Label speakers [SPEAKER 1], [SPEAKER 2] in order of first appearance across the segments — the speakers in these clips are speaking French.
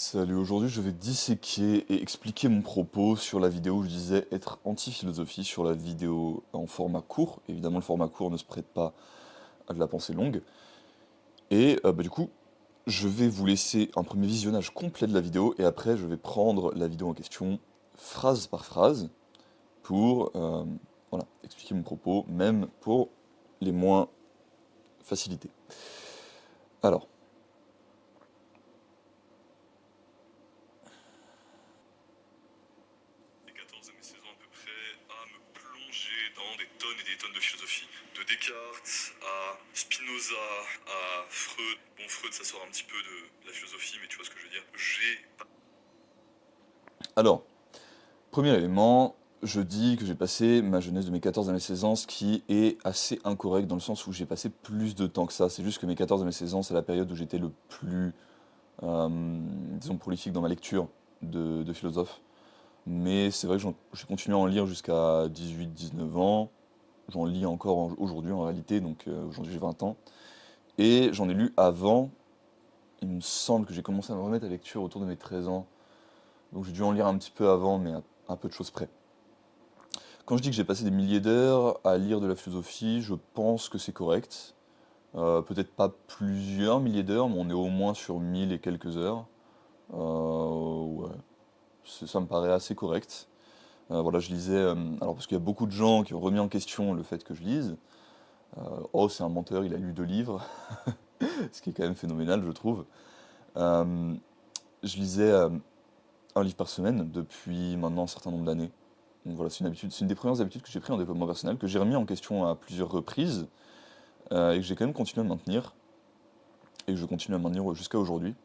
[SPEAKER 1] Salut, aujourd'hui je vais disséquer et expliquer mon propos sur la vidéo où je disais être anti-philosophie, sur la vidéo en format court. Évidemment, le format court ne se prête pas à de la pensée longue. Et du coup, je vais vous laisser un premier visionnage complet de la vidéo et après je vais prendre la vidéo en question phrase par phrase pour voilà, expliquer mon propos, même pour les moins facilités. Alors,
[SPEAKER 2] Mes 14 et mes 16 ans à peu près, à me plonger dans des tonnes et des tonnes de philosophie. De Descartes à Spinoza à Freud. Bon, Freud, ça sort un petit peu de la philosophie, mais tu vois ce que je veux dire.
[SPEAKER 1] alors, premier élément, je dis que j'ai passé ma jeunesse de mes 14 à mes 16 ans, ce qui est assez incorrect dans le sens où j'ai passé plus de temps que ça. C'est juste que mes 14 à mes 16 ans, c'est la période où j'étais le plus, disons, prolifique dans ma lecture de philosophes. Mais c'est vrai que j'ai continué à en lire jusqu'à 18-19 ans. J'en lis encore aujourd'hui en réalité, donc aujourd'hui j'ai 20 ans. Et j'en ai lu avant. Il me semble que j'ai commencé à me remettre à la lecture autour de mes 13 ans. Donc j'ai dû en lire un petit peu avant, mais à peu de choses près. Quand je dis que j'ai passé des milliers d'heures à lire de la philosophie, je pense que c'est correct. Peut-être pas plusieurs milliers d'heures, mais on est au moins sur 1000 et quelques heures. Ouais, ça me paraît assez correct. Voilà, je lisais. Alors, parce qu'il y a beaucoup de gens qui ont remis en question le fait que je lise. Oh, c'est un menteur, il a lu 2 livres, ce qui est quand même phénoménal, je trouve. Euh, je lisais un livre par semaine depuis maintenant un certain nombre d'années. Donc voilà, c'est une habitude, c'est une des premières habitudes que j'ai pris en développement personnel, que j'ai remis en question à plusieurs reprises, et que j'ai quand même continué à maintenir, et que je continue à maintenir jusqu'à aujourd'hui.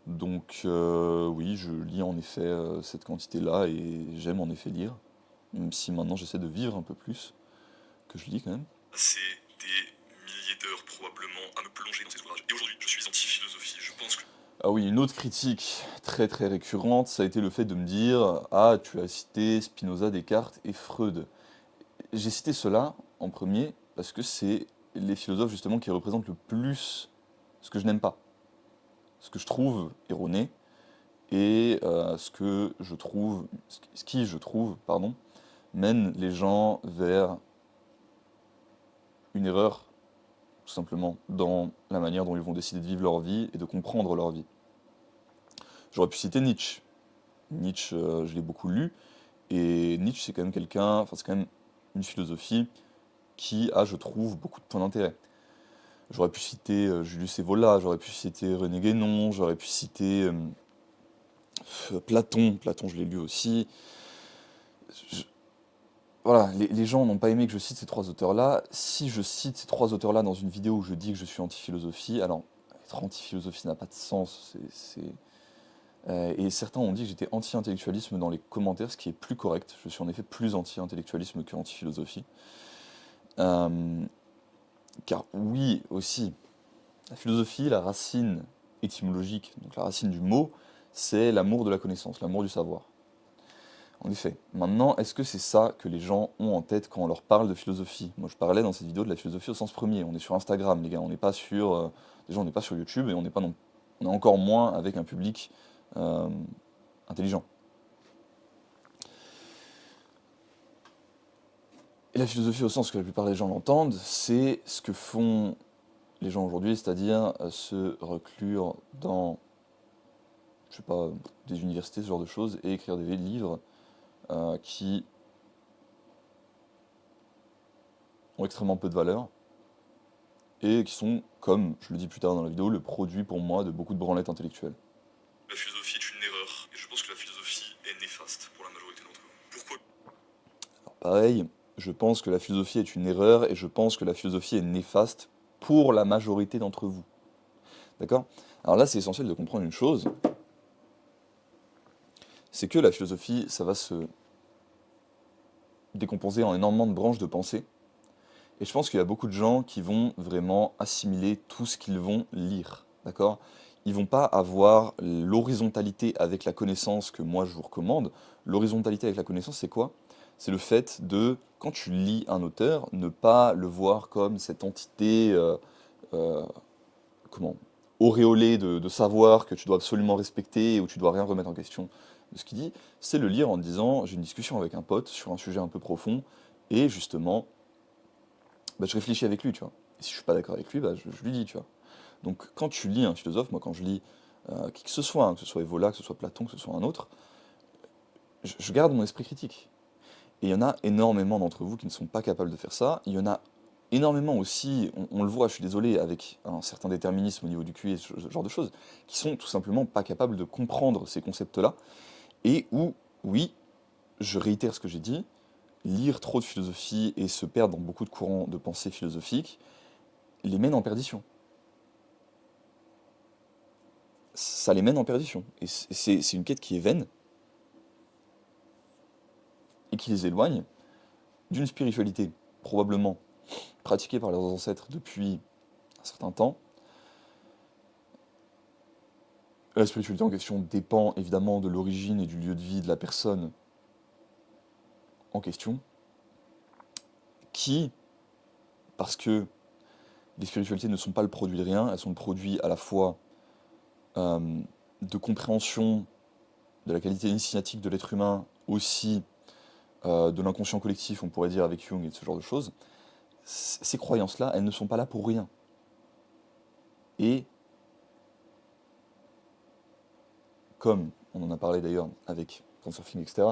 [SPEAKER 1] Donc oui, je lis en effet cette quantité-là, et j'aime en effet lire, même si maintenant j'essaie de vivre un peu plus que je lis quand même.
[SPEAKER 2] Passé des milliers d'heures probablement à me plonger dans ces ouvrages. Et aujourd'hui, je suis anti-philosophie. Je pense que
[SPEAKER 1] Ah oui, une autre critique très très récurrente, ça a été le fait de me dire: «Ah, tu as cité Spinoza, Descartes et Freud». J'ai cité cela en premier parce que c'est les philosophes justement qui représentent le plus ce que je n'aime pas, ce que je trouve erroné et ce que je trouve, ce qui je trouve, pardon, mène les gens vers une erreur, tout simplement, dans la manière dont ils vont décider de vivre leur vie et de comprendre leur vie. J'aurais pu citer Nietzsche. Nietzsche, je l'ai beaucoup lu, et Nietzsche c'est quand même quelqu'un, enfin c'est quand même une philosophie qui a, je trouve, beaucoup de points d'intérêt. J'aurais pu citer Julius Evola, j'aurais pu citer René Guénon, j'aurais pu citer Platon. Platon, je l'ai lu aussi. Je- Voilà, les gens n'ont pas aimé que je cite ces 3 auteurs-là. Si je cite ces 3 auteurs-là dans une vidéo où je dis que je suis anti-philosophie, alors, être anti-philosophie ça n'a pas de sens. Et certains ont dit que j'étais anti-intellectualisme dans les commentaires, ce qui est plus correct. Je suis en effet plus anti-intellectualisme que anti-philosophie. Euh, Car oui, aussi, la philosophie, la racine étymologique, donc la racine du mot, c'est l'amour de la connaissance, l'amour du savoir. En effet. Maintenant, est-ce que c'est ça que les gens ont en tête quand on leur parle de philosophie? Moi, je parlais dans cette vidéo de la philosophie au sens premier. On est sur Instagram, les gars. On n'est pas sur, déjà, on n'est pas sur YouTube et on n'est pas non, on est encore moins avec un public euh, intelligent. Et la philosophie, au sens que la plupart des gens l'entendent, c'est ce que font les gens aujourd'hui, c'est-à-dire se reclure dans, je sais pas, des universités, ce genre de choses, et écrire des livres qui ont extrêmement peu de valeur, et qui sont, comme je le dis plus tard dans la vidéo, le produit pour moi de beaucoup de branlettes intellectuelles.
[SPEAKER 2] la philosophie est une erreur. Et je pense que la philosophie est néfaste pour la majorité d'entre vous. Pourquoi?
[SPEAKER 1] Alors pareil, je pense que la philosophie est une erreur, et je pense que la philosophie est néfaste pour la majorité d'entre vous. D'accord? Alors là, c'est essentiel de comprendre une chose, c'est que la philosophie, ça va se décomposer en énormément de branches de pensée, et je pense qu'il y a beaucoup de gens qui vont vraiment assimiler tout ce qu'ils vont lire, d'accord? Ils vont pas avoir l'horizontalité avec la connaissance que moi je vous recommande. L'horizontalité avec la connaissance, c'est quoi? C'est le fait de, quand tu lis un auteur, ne pas le voir comme cette entité, euh, comment? auréolé de savoir que tu dois absolument respecter et où tu dois rien remettre en question de ce qu'il dit, c'est le lire en te disant, j'ai une discussion avec un pote sur un sujet un peu profond, et justement, bah, je réfléchis avec lui, tu vois. Et si je suis pas d'accord avec lui, bah, je lui dis, tu vois. Donc quand tu lis un philosophe, moi quand je lis qui que ce soit, hein, que ce soit Evola, que ce soit Platon, que ce soit un autre, je garde mon esprit critique. Et il y en a énormément d'entre vous qui ne sont pas capables de faire ça. Il y en a énormément aussi, on le voit, je suis désolé, avec un certain déterminisme au niveau du QI et ce genre de choses, qui sont tout simplement pas capables de comprendre ces concepts-là, et où, oui, je réitère ce que j'ai dit, lire trop de philosophie et se perdre dans beaucoup de courants de pensée philosophiques les mène en perdition. Ça les mène en perdition. Et c'est une quête qui est vaine et qui les éloigne d'une spiritualité probablement pratiquée par leurs ancêtres depuis un certain temps. La spiritualité en question dépend évidemment de l'origine et du lieu de vie de la personne en question, qui, parce que les spiritualités ne sont pas le produit de rien, elles sont le produit à la fois euh, de compréhension de la qualité initiatique de l'être humain, aussi de l'inconscient collectif, on pourrait dire avec Jung et de ce genre de choses, ces croyances-là, elles ne sont pas là pour rien. Et comme, on en a parlé d'ailleurs avec Transurfing, etc.,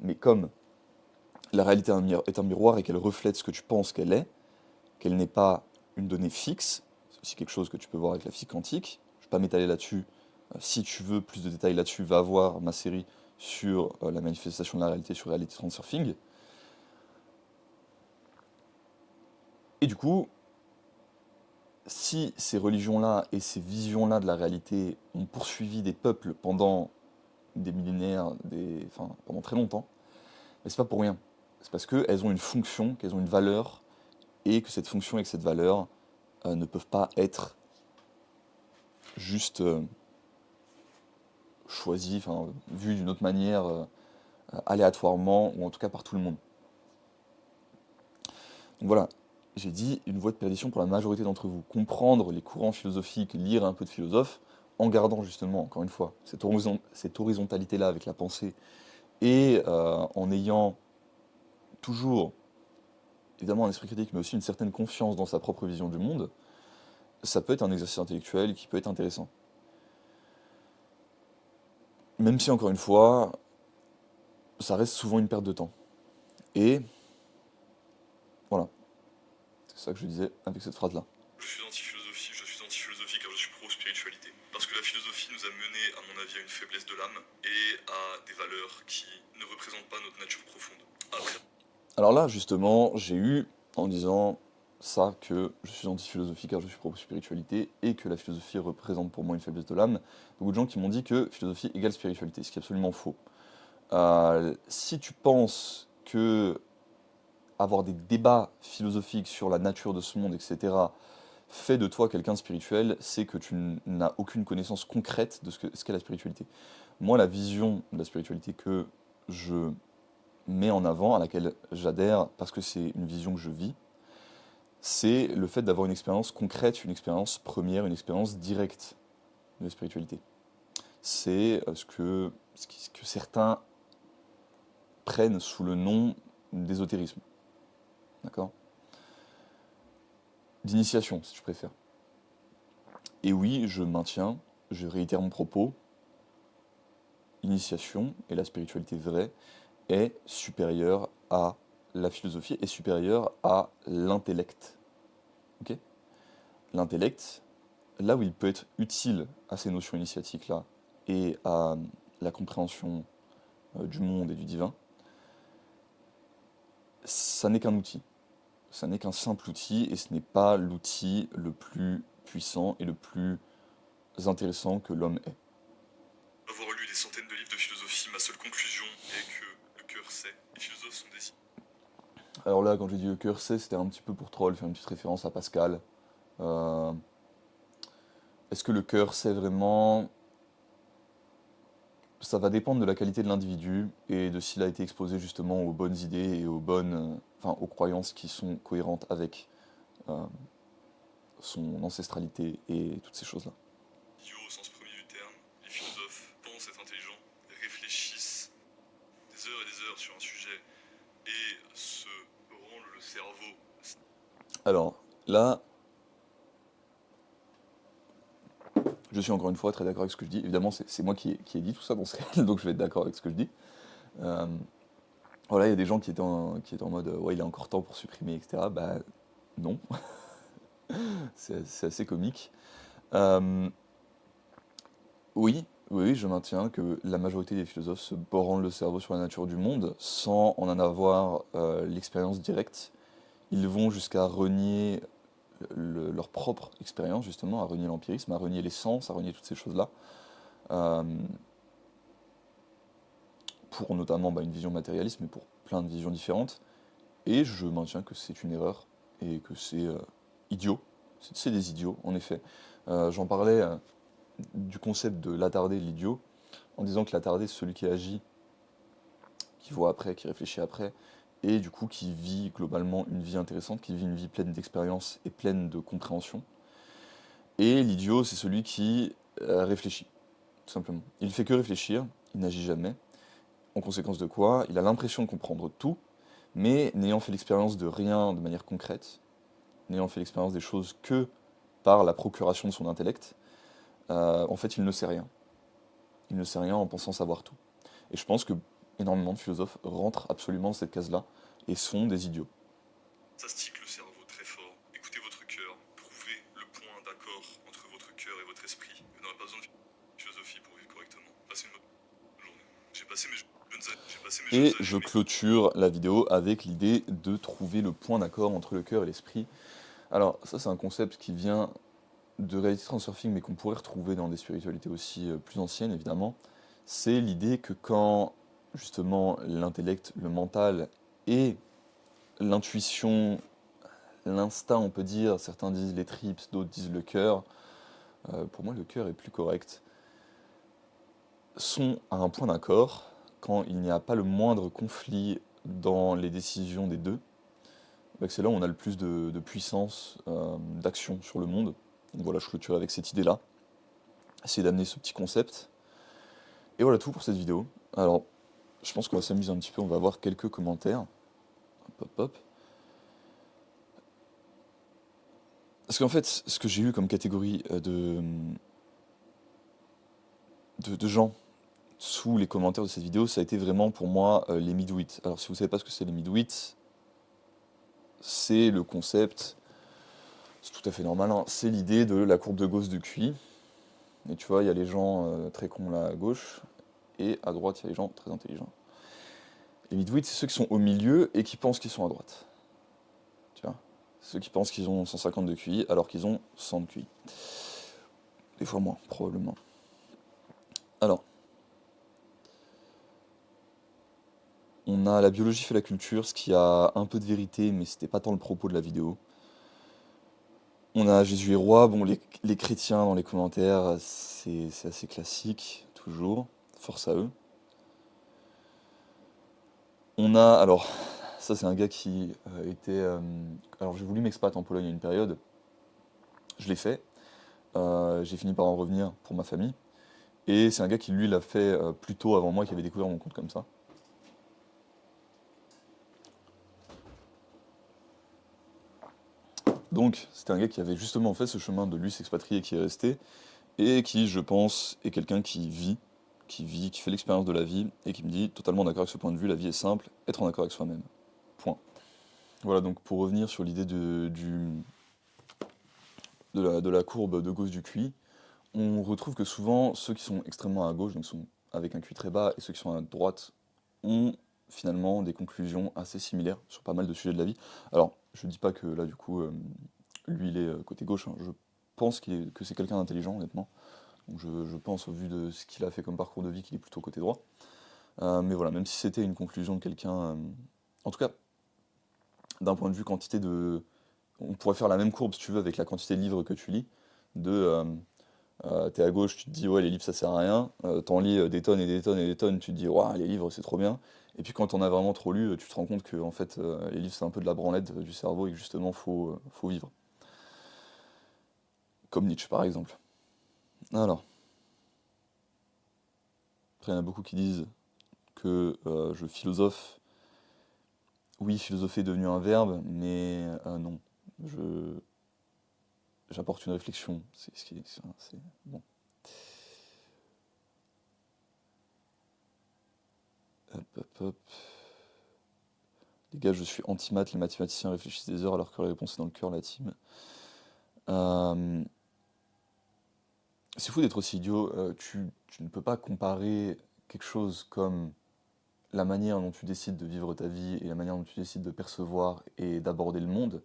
[SPEAKER 1] mais comme la réalité est un miroir et qu'elle reflète ce que tu penses qu'elle n'est pas une donnée fixe, c'est aussi quelque chose que tu peux voir avec la physique quantique, je ne vais pas m'étaler là-dessus, si tu veux plus de détails là-dessus, va voir ma série sur la manifestation de la réalité sur Reality Transurfing. Et du coup, si ces religions-là et ces visions-là de la réalité ont poursuivi des peuples pendant des millénaires, enfin, pendant très longtemps, mais c'est pas pour rien. C'est parce qu'elles ont une fonction, qu'elles ont une valeur, et que cette fonction et que cette valeur ne peuvent pas être juste choisies, enfin, vues d'une autre manière, aléatoirement, ou en tout cas par tout le monde. Donc voilà, j'ai dit une voie de perdition pour la majorité d'entre vous. Comprendre les courants philosophiques, lire un peu de philosophe, en gardant justement, encore une fois, cette horizontalité-là avec la pensée, et en ayant toujours, évidemment, un esprit critique, mais aussi une certaine confiance dans sa propre vision du monde, ça peut être un exercice intellectuel qui peut être intéressant. Même si, encore une fois, ça reste souvent une perte de temps. Et voilà, c'est ça que je disais avec cette phrase-là.
[SPEAKER 2] Je suis anti-philosophie car je suis pro-spiritualité. Parce que la philosophie nous a menés, à mon avis, à une faiblesse de l'âme et à des valeurs qui ne représentent pas notre nature profonde. Après,
[SPEAKER 1] Alors là, justement, j'ai eu, en disant ça, que je suis anti-philosophie car je suis pro-spiritualité et que la philosophie représente pour moi une faiblesse de l'âme, beaucoup de gens qui m'ont dit que philosophie égale spiritualité, ce qui est absolument faux. Si tu penses que avoir des débats philosophiques sur la nature de ce monde, etc., fait de toi quelqu'un de spirituel, c'est que tu n'as aucune connaissance concrète de ce qu'est la spiritualité. Moi, la vision de la spiritualité que je mets en avant, à laquelle j'adhère parce que c'est une vision que je vis, c'est le fait d'avoir une expérience concrète, une expérience première, une expérience directe de la spiritualité. C'est ce que certains prennent sous le nom d'ésotérisme. D'accord? D'initiation, si tu préfères. Et oui, je maintiens, je réitère mon propos, l'initiation et la spiritualité vraie est supérieure à la philosophie, est supérieure à l'intellect. Ok? L'intellect, là où il peut être utile à ces notions initiatiques-là et à la compréhension du monde et du divin, ça n'est qu'un outil. Ça n'est qu'un simple outil et ce n'est pas l'outil le plus puissant et le plus intéressant que l'homme ait.
[SPEAKER 2] avoir lu des centaines de livres de philosophie, ma seule conclusion est que le cœur sait. Les philosophes sont des...
[SPEAKER 1] Alors là, quand j'ai dit le cœur sait, c'était un petit peu pour troll, faire une petite référence à Pascal. Euh, Est-ce que le cœur sait vraiment? Ça va dépendre de la qualité de l'individu et de s'il a été exposé justement aux bonnes idées et enfin, aux croyances qui sont cohérentes avec euh, son ancestralité et toutes ces choses-là.
[SPEAKER 2] pensent être intelligents, réfléchissent des heures et des heures sur un sujet et se branlent le cerveau.
[SPEAKER 1] Alors, là, je suis encore une fois très d'accord avec ce que je dis. Évidemment, c'est moi qui ai dit tout ça dans ce réel, donc je vais être d'accord avec ce que je dis. Euh, voilà, il y a des gens qui étaient en mode ouais, il est encore temps pour supprimer, etc. Bah, non, c'est assez comique. Euh, oui, oui, je maintiens que la majorité des philosophes se branlent le cerveau sur la nature du monde sans en avoir l'expérience directe. Ils vont jusqu'à renier leur propre expérience, justement, à renier l'empirisme, à renier les sens, à renier toutes ces choses-là, euh, pour notamment une vision matérialiste, mais pour plein de visions différentes. Et je maintiens que c'est une erreur et que c'est idiot. C'est des idiots, en effet. J'en parlais du concept de l'attardé, de l'idiot, en disant que l'attardé, c'est celui qui agit, qui voit après, qui réfléchit après, et du coup qui vit globalement une vie intéressante, qui vit une vie pleine d'expérience et pleine de compréhension. Et l'idiot, c'est celui qui réfléchit, tout simplement. Il fait que réfléchir, il n'agit jamais. En conséquence de quoi, il a l'impression de comprendre tout, mais n'ayant fait l'expérience de rien de manière concrète, n'ayant fait l'expérience des choses que par la procuration de son intellect, en fait, il ne sait rien. Il ne sait rien en pensant savoir tout. Et je pense que énormément de philosophes rentrent absolument dans cette case-là et sont des idiots.
[SPEAKER 2] Ça stick le cerveau très fort. Écoutez votre cœur, trouvez le point d'accord entre votre cœur et votre esprit. Vous n'aurez pas besoin de philosophie pour vivre correctement. Passez une bonne journée. J'ai passé mes jeunes
[SPEAKER 1] Et
[SPEAKER 2] années
[SPEAKER 1] je
[SPEAKER 2] au
[SPEAKER 1] clôture la vidéo avec l'idée de trouver le point d'accord entre le cœur et l'esprit. Alors ça c'est un concept qui vient de Reality Transurfing mais qu'on pourrait retrouver dans des spiritualités aussi plus anciennes évidemment. C'est l'idée que quand justement l'intellect, le mental et l'intuition, l'instinct on peut dire, certains disent les tripes, d'autres disent le cœur, pour moi le cœur est plus correct, sont à un point d'accord, quand il n'y a pas le moindre conflit dans les décisions des deux, bah, c'est là où on a le plus de puissance, d'action sur le monde. Donc voilà, je clôture avec cette idée-là, essayer d'amener ce petit concept. Et voilà tout pour cette vidéo. Alors, je pense qu'on va s'amuser un petit peu, on va voir quelques commentaires. Hop, hop, hop. Parce qu'en fait, ce que j'ai eu comme catégorie de gens sous les commentaires de cette vidéo, ça a été vraiment pour moi les midwits. Alors si vous ne savez pas ce que c'est les midwits, c'est le concept, c'est tout à fait normal, hein, c'est l'idée de la courbe de Gauss de QI. Et tu vois, il y a les gens très cons là à gauche, et à droite, il y a les gens très intelligents. Les midwits, c'est ceux qui sont au milieu et qui pensent qu'ils sont à droite. Tu vois, ceux qui pensent qu'ils ont 150 de QI alors qu'ils ont 100 de QI. Des fois moins, probablement. Alors, on a la biologie fait la culture, ce qui a un peu de vérité, mais c'était pas tant le propos de la vidéo. On a Jésus est roi, bon, les chrétiens dans les commentaires, c'est assez classique, toujours, force à eux. On a, alors, ça c'est un gars qui était... alors j'ai voulu m'expat en Pologne à une période, je l'ai fait, j'ai fini par en revenir pour ma famille, et c'est un gars qui lui l'a fait plus tôt avant moi, qui avait découvert mon compte comme ça. Donc c'était un gars qui avait justement fait ce chemin de lui s'expatrier qui est resté, et qui, je pense, est quelqu'un qui fait l'expérience de la vie, et qui me dit totalement d'accord avec ce point de vue, la vie est simple, être en accord avec soi-même. Point. Voilà, donc pour revenir sur l'idée de la courbe de Gauss du QI, on retrouve que souvent ceux qui sont extrêmement à gauche, donc sont avec un QI très bas, et ceux qui sont à droite, ont finalement des conclusions assez similaires sur pas mal de sujets de la vie. Alors, je ne dis pas que là, du coup, lui, il est côté gauche, hein. Je pense que c'est quelqu'un d'intelligent, honnêtement. Donc je pense, au vu de ce qu'il a fait comme parcours de vie, qu'il est plutôt côté droit. Mais voilà, même si c'était une conclusion de quelqu'un... en tout cas, d'un point de vue quantité de... On pourrait faire la même courbe, si tu veux, avec la quantité de livres que tu lis. T'es à gauche, tu te dis, ouais, les livres, ça sert à rien. T'en lis des tonnes et des tonnes et des tonnes, tu te dis, ouais, les livres, c'est trop bien. Et puis quand t'en as vraiment trop lu, tu te rends compte que, en fait, les livres, c'est un peu de la branlette du cerveau et que, justement, faut vivre. Comme Nietzsche, par exemple. Alors... Après, il y en a beaucoup qui disent que je philosophe. Oui, philosopher est devenu un verbe, mais non. Je, j'apporte une réflexion. C'est ce qui est, bon. Hop, hop, hop. Les gars, je suis anti-maths, les mathématiciens réfléchissent des heures alors que la réponse est dans le cœur, la team. Euh, c'est fou d'être aussi idiot. Tu ne peux pas comparer quelque chose comme la manière dont tu décides de vivre ta vie et la manière dont tu décides de percevoir et d'aborder le monde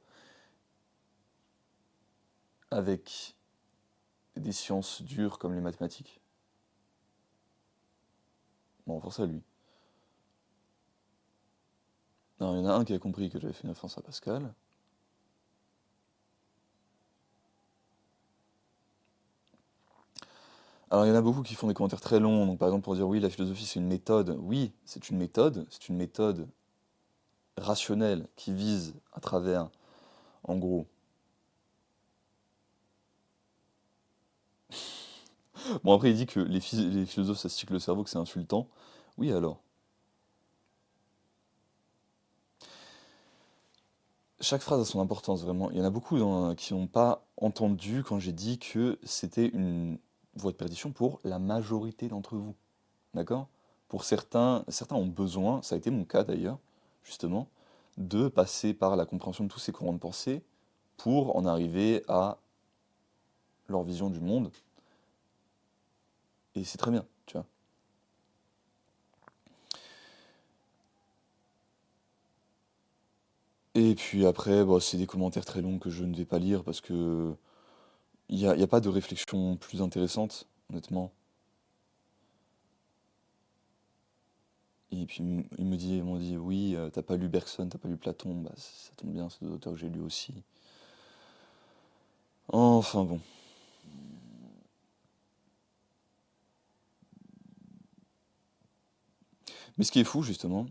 [SPEAKER 1] avec des sciences dures comme les mathématiques. Bon, pour ça, lui. Non, il y en a un qui a compris que j'avais fait une offense à Pascal. Alors, il y en a beaucoup qui font des commentaires très longs. Donc, par exemple, pour dire oui, la philosophie, c'est une méthode. Oui, c'est une méthode. C'est une méthode rationnelle qui vise à travers, en gros. Bon, après, il dit que les philosophes, ça stick le cerveau, que c'est insultant. Oui, alors. Chaque phrase a son importance, vraiment. Il y en a beaucoup qui n'ont pas entendu quand j'ai dit que c'était une voie de perdition pour la majorité d'entre vous. D'accord? Pour certains, certains ont besoin, ça a été mon cas d'ailleurs, justement, de passer par la compréhension de tous ces courants de pensée pour en arriver à leur vision du monde. Et c'est très bien, tu vois. Et puis après, bon, c'est des commentaires très longs que je ne vais pas lire parce que il y a pas de réflexion plus intéressante, honnêtement. Et puis ils m'ont dit, oui, t'as pas lu Bergson, t'as pas lu Platon, bah ça tombe bien, c'est deux auteurs que j'ai lus aussi. Enfin bon. Mais ce qui est fou, justement,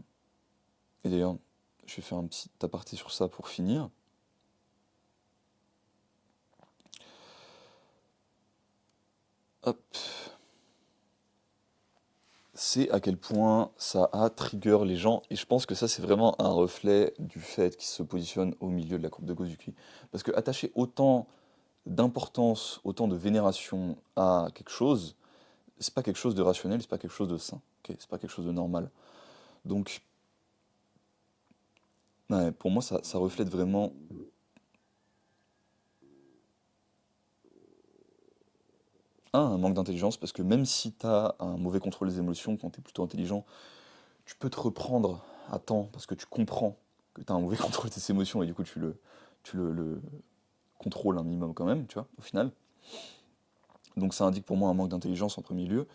[SPEAKER 1] et d'ailleurs, je vais faire un petit aparté sur ça pour finir, hop, c'est à quel point ça a trigger les gens, et je pense que ça c'est vraiment un reflet du fait qu'ils se positionnent au milieu de la courbe de Gauss-Ducrey. Parce que attacher autant d'importance, autant de vénération à quelque chose, c'est pas quelque chose de rationnel, c'est pas quelque chose de sain, ok, c'est pas quelque chose de normal. Donc, ouais, pour moi, ça reflète vraiment un manque d'intelligence, parce que même si tu as un mauvais contrôle des émotions, quand tu es plutôt intelligent, tu peux te reprendre à temps, parce que tu comprends que tu as un mauvais contrôle de tes émotions, et du coup, tu le contrôles un minimum quand même, tu vois, au final. Donc ça indique pour moi un manque d'intelligence en premier lieu,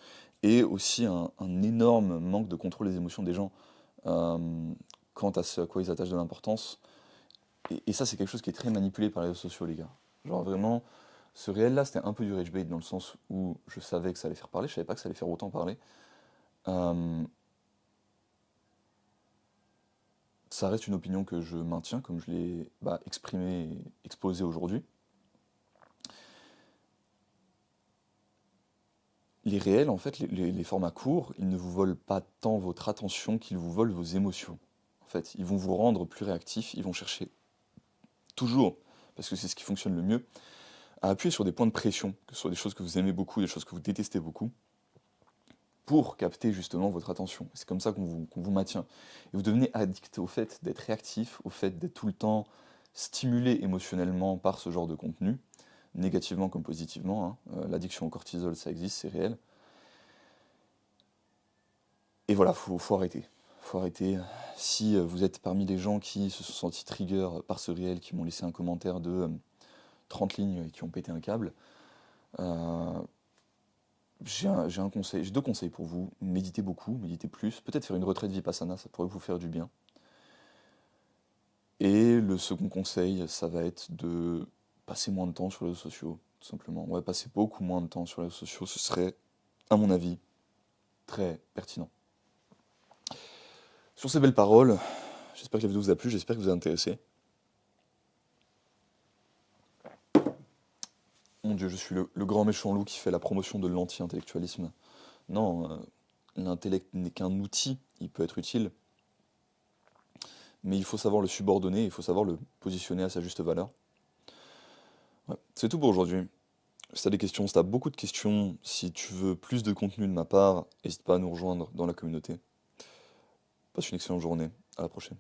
[SPEAKER 1] et aussi un énorme manque de contrôle des émotions des gens, euh, quant à ce à quoi ils attachent de l'importance. Et ça, c'est quelque chose qui est très manipulé par les réseaux sociaux, les gars. Genre vraiment, ce réel-là, c'était un peu du rage bait dans le sens où je savais que ça allait faire parler, je savais pas que ça allait faire autant parler. Euh, Ça reste une opinion que je maintiens, comme je l'ai exprimé et exposé aujourd'hui. Les réels, en fait, les formats courts, ils ne vous volent pas tant votre attention qu'ils vous volent vos émotions. En fait, ils vont vous rendre plus réactif, ils vont chercher toujours, parce que c'est ce qui fonctionne le mieux, à appuyer sur des points de pression, que ce soit des choses que vous aimez beaucoup, des choses que vous détestez beaucoup, pour capter justement votre attention. C'est comme ça qu'on vous maintient. Et vous devenez addict au fait d'être réactif, au fait d'être tout le temps stimulé émotionnellement par ce genre de contenu, négativement comme positivement, hein. L'addiction au cortisol, ça existe, c'est réel. Et voilà, faut arrêter. Faut arrêter. Si vous êtes parmi les gens qui se sont sentis trigger par ce réel, qui m'ont laissé un commentaire de 30 lignes et qui ont pété un câble, euh, j'ai un conseil, j'ai deux conseils pour vous. Méditez beaucoup, méditez plus. Peut-être faire une retraite Vipassana, ça pourrait vous faire du bien. Et le second conseil, ça va être de passer moins de temps sur les réseaux sociaux, tout simplement. Ouais, passer beaucoup moins de temps sur les réseaux sociaux, ce serait, à mon avis, très pertinent. Sur ces belles paroles, j'espère que la vidéo vous a plu, j'espère que vous a intéressé. Mon Dieu, je suis le grand méchant loup qui fait la promotion de l'anti-intellectualisme. Non, l'intellect n'est qu'un outil, il peut être utile, mais il faut savoir le subordonner, il faut savoir le positionner à sa juste valeur. Ouais, c'est tout pour aujourd'hui. Si t'as des questions, si t'as beaucoup de questions, si tu veux plus de contenu de ma part, n'hésite pas à nous rejoindre dans la communauté. Passe une excellente journée, à la prochaine.